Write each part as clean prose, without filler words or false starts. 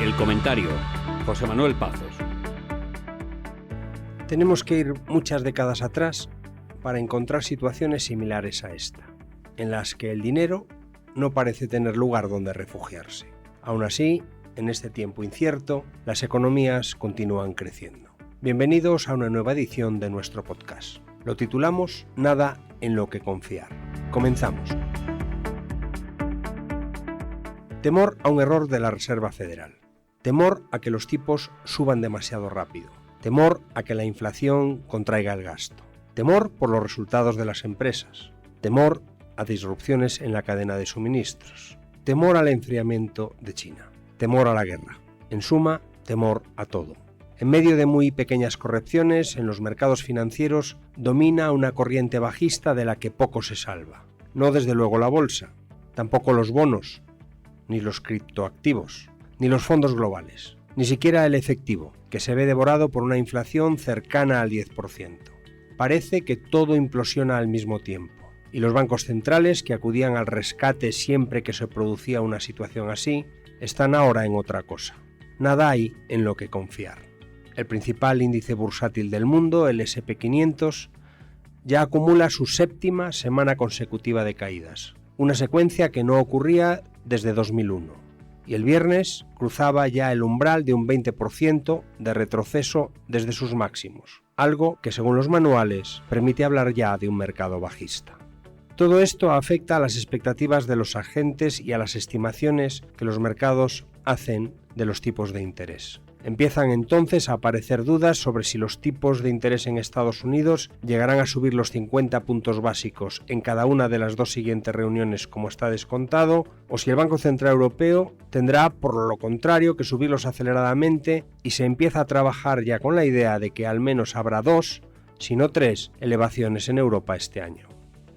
El comentario, José Manuel Pazos. Tenemos que ir muchas décadas atrás para encontrar situaciones similares a esta, en las que el dinero no parece tener lugar donde refugiarse. Aún así, en este tiempo incierto, las economías continúan creciendo. Bienvenidos a una nueva edición de nuestro podcast. Lo titulamos Nada en lo que confiar. Comenzamos. Temor a un error de la Reserva Federal. Temor a que los tipos suban demasiado rápido. Temor a que la inflación contraiga el gasto. Temor por los resultados de las empresas. Temor a disrupciones en la cadena de suministros. Temor al enfriamiento de China. Temor a la guerra. En suma, temor a todo. En medio de muy pequeñas correcciones en los mercados financieros domina una corriente bajista de la que poco se salva. No desde luego la bolsa, tampoco los bonos, ni los criptoactivos, ni los fondos globales, ni siquiera el efectivo, que se ve devorado por una inflación cercana al 10%. Parece que todo implosiona al mismo tiempo, y los bancos centrales, que acudían al rescate siempre que se producía una situación así, están ahora en otra cosa. Nada hay en lo que confiar. El principal índice bursátil del mundo, el S&P 500, ya acumula su séptima semana consecutiva de caídas, una secuencia que no ocurría desde 2001, y el viernes cruzaba ya el umbral de un 20% de retroceso desde sus máximos, algo que según los manuales permite hablar ya de un mercado bajista. Todo esto afecta a las expectativas de los agentes y a las estimaciones que los mercados hacen de los tipos de interés. Empiezan entonces a aparecer dudas sobre si los tipos de interés en Estados Unidos llegarán a subir los 50 puntos básicos en cada una de las dos siguientes reuniones como está descontado, o si el Banco Central Europeo tendrá, por lo contrario, que subirlos aceleradamente, y se empieza a trabajar ya con la idea de que al menos habrá 2, si no 3, elevaciones en Europa este año.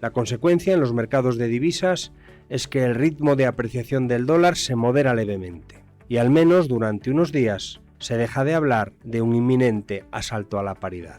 La consecuencia en los mercados de divisas es que el ritmo de apreciación del dólar se modera levemente, y al menos durante unos días se deja de hablar de un inminente asalto a la paridad.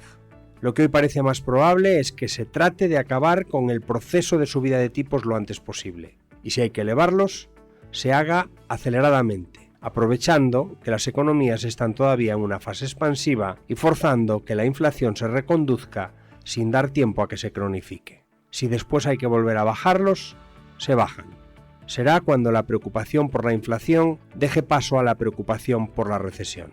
Lo que hoy parece más probable es que se trate de acabar con el proceso de subida de tipos lo antes posible, y si hay que elevarlos, se haga aceleradamente, aprovechando que las economías están todavía en una fase expansiva y forzando que la inflación se reconduzca sin dar tiempo a que se cronifique. Si después hay que volver a bajarlos, se bajan. Será cuando la preocupación por la inflación deje paso a la preocupación por la recesión.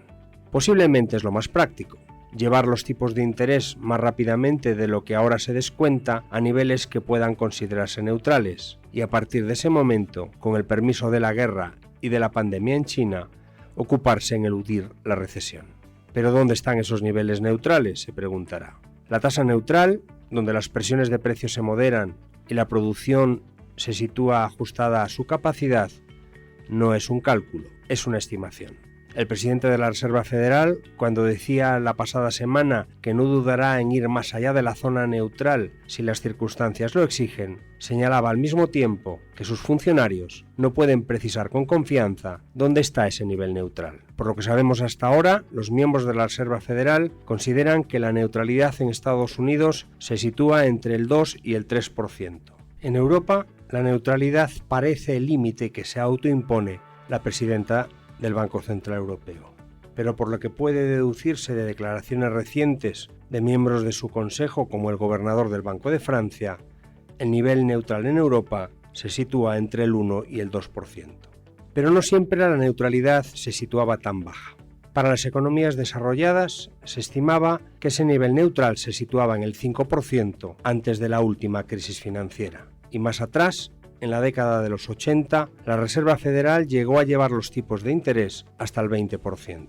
Posiblemente es lo más práctico, llevar los tipos de interés más rápidamente de lo que ahora se descuenta a niveles que puedan considerarse neutrales, y a partir de ese momento, con el permiso de la guerra y de la pandemia en China, ocuparse en eludir la recesión. ¿Pero dónde están esos niveles neutrales?, se preguntará. La tasa neutral, donde las presiones de precios se moderan y la producción se sitúa ajustada a su capacidad, no es un cálculo, es una estimación. El presidente de la Reserva Federal, cuando decía la pasada semana que no dudará en ir más allá de la zona neutral si las circunstancias lo exigen, señalaba al mismo tiempo que sus funcionarios no pueden precisar con confianza dónde está ese nivel neutral. Por lo que sabemos hasta ahora, los miembros de la Reserva Federal consideran que la neutralidad en Estados Unidos se sitúa entre el 2 y el 3%. En Europa, la neutralidad parece el límite que se autoimpone la presidenta del Banco Central Europeo. Pero por lo que puede deducirse de declaraciones recientes de miembros de su consejo, como el gobernador del Banco de Francia, el nivel neutral en Europa se sitúa entre el 1 y el 2%. Pero no siempre la neutralidad se situaba tan baja. Para las economías desarrolladas se estimaba que ese nivel neutral se situaba en el 5% antes de la última crisis financiera. Y más atrás, en la década de los 80, la Reserva Federal llegó a llevar los tipos de interés hasta el 20%.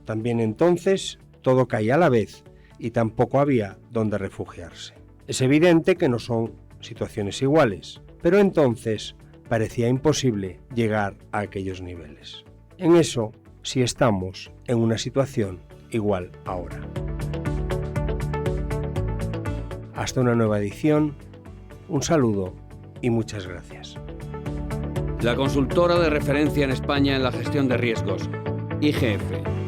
También entonces todo caía a la vez y tampoco había dónde refugiarse. Es evidente que no son situaciones iguales, pero entonces parecía imposible llegar a aquellos niveles. En eso sí estamos en una situación igual ahora. Hasta una nueva edición, un saludo y muchas gracias. La consultora de referencia en España en la gestión de riesgos, IGF.